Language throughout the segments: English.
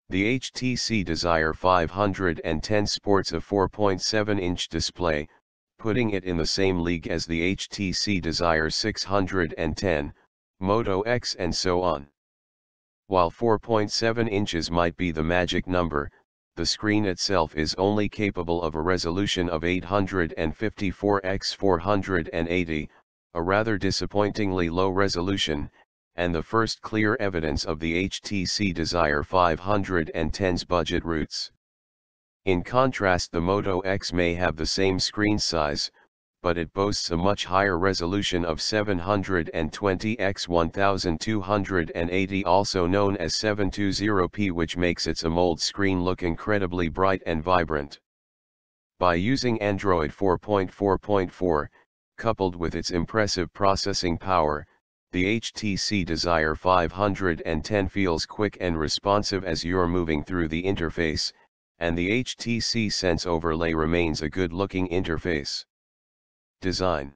The HTC Desire 510 sports a 4.7-inch display, putting it in the same league as the HTC Desire 610, Moto X and so on. While 4.7 inches might be the magic number, the screen itself is only capable of a resolution of 854 x 480, a rather disappointingly low resolution, and the first clear evidence of the HTC Desire 510's budget roots. In contrast, the Moto X may have the same screen size, but it boasts a much higher resolution of 720 x 1280, also known as 720p, which makes its AMOLED screen look incredibly bright and vibrant. By using Android 4.4.4, coupled with its impressive processing power, the HTC Desire 510 feels quick and responsive as you're moving through the interface, and the HTC Sense overlay remains a good-looking interface. Design.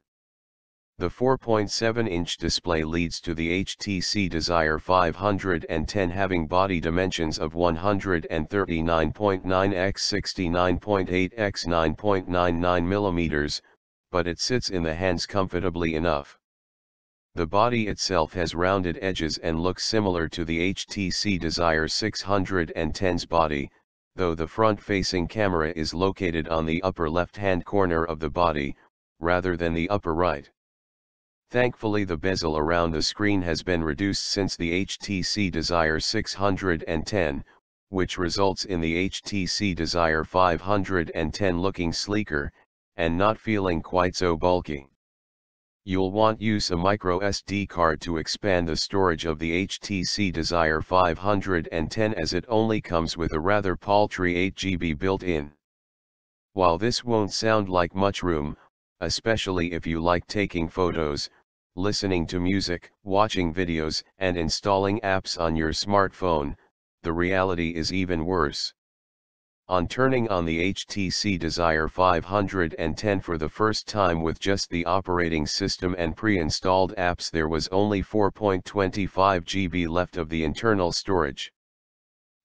The 4.7-inch display leads to the HTC Desire 510 having body dimensions of 139.9 x 69.8 x 9.99 mm, but it sits in the hands comfortably enough. The body itself has rounded edges and looks similar to the HTC Desire 610's body, though the front-facing camera is located on the upper left-hand corner of the body, rather than the upper right. Thankfully, the bezel around the screen has been reduced since the HTC Desire 610, which results in the HTC Desire 510 looking sleeker, and not feeling quite so bulky. You'll want to use a micro SD card to expand the storage of the HTC Desire 510, as it only comes with a rather paltry 8 GB built-in. While this won't sound like much room, especially if you like taking photos, listening to music, watching videos, and installing apps on your smartphone, the reality is even worse. On turning on the HTC Desire 510 for the first time with just the operating system and pre-installed apps, there was only 4.25 GB left of the internal storage.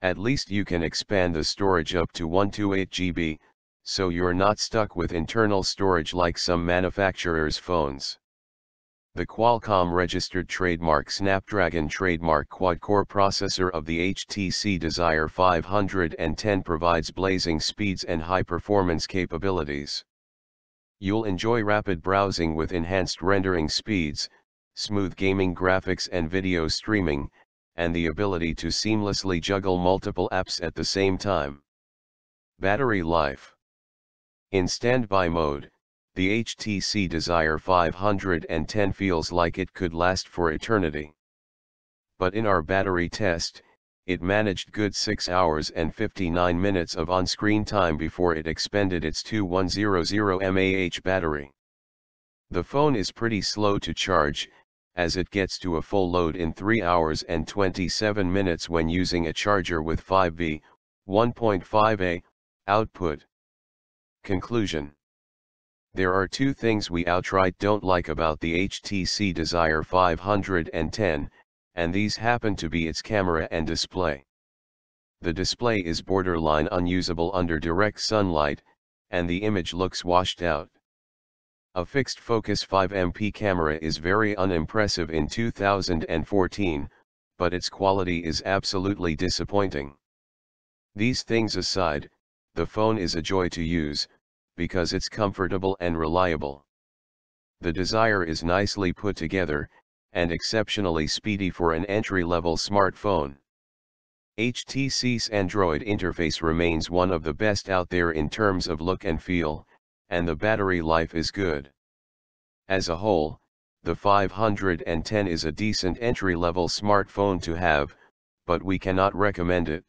At least you can expand the storage up to 128 GB, so you're not stuck with internal storage like some manufacturers' phones. The Qualcomm-registered trademark Snapdragon trademark quad-core processor of the HTC Desire 510 provides blazing speeds and high-performance capabilities. You'll enjoy rapid browsing with enhanced rendering speeds, smooth gaming graphics and video streaming, and the ability to seamlessly juggle multiple apps at the same time. Battery life. In standby mode, the HTC Desire 510 feels like it could last for eternity. But in our battery test, it managed good 6 hours and 59 minutes of on-screen time before it expended its 2100 mAh battery. The phone is pretty slow to charge, as it gets to a full load in 3 hours and 27 minutes when using a charger with 5V, 1.5A, output. Conclusion. There are two things we outright don't like about the HTC Desire 510, and these happen to be its camera and display. The display is borderline unusable under direct sunlight, and the image looks washed out. A fixed focus 5MP camera is very unimpressive in 2014, but its quality is absolutely disappointing. These things aside, the phone is a joy to use, because it's comfortable and reliable. The Desire is nicely put together, and exceptionally speedy for an entry-level smartphone. HTC's Android interface remains one of the best out there in terms of look and feel, and the battery life is good. As a whole, the 510 is a decent entry-level smartphone to have, but we cannot recommend it.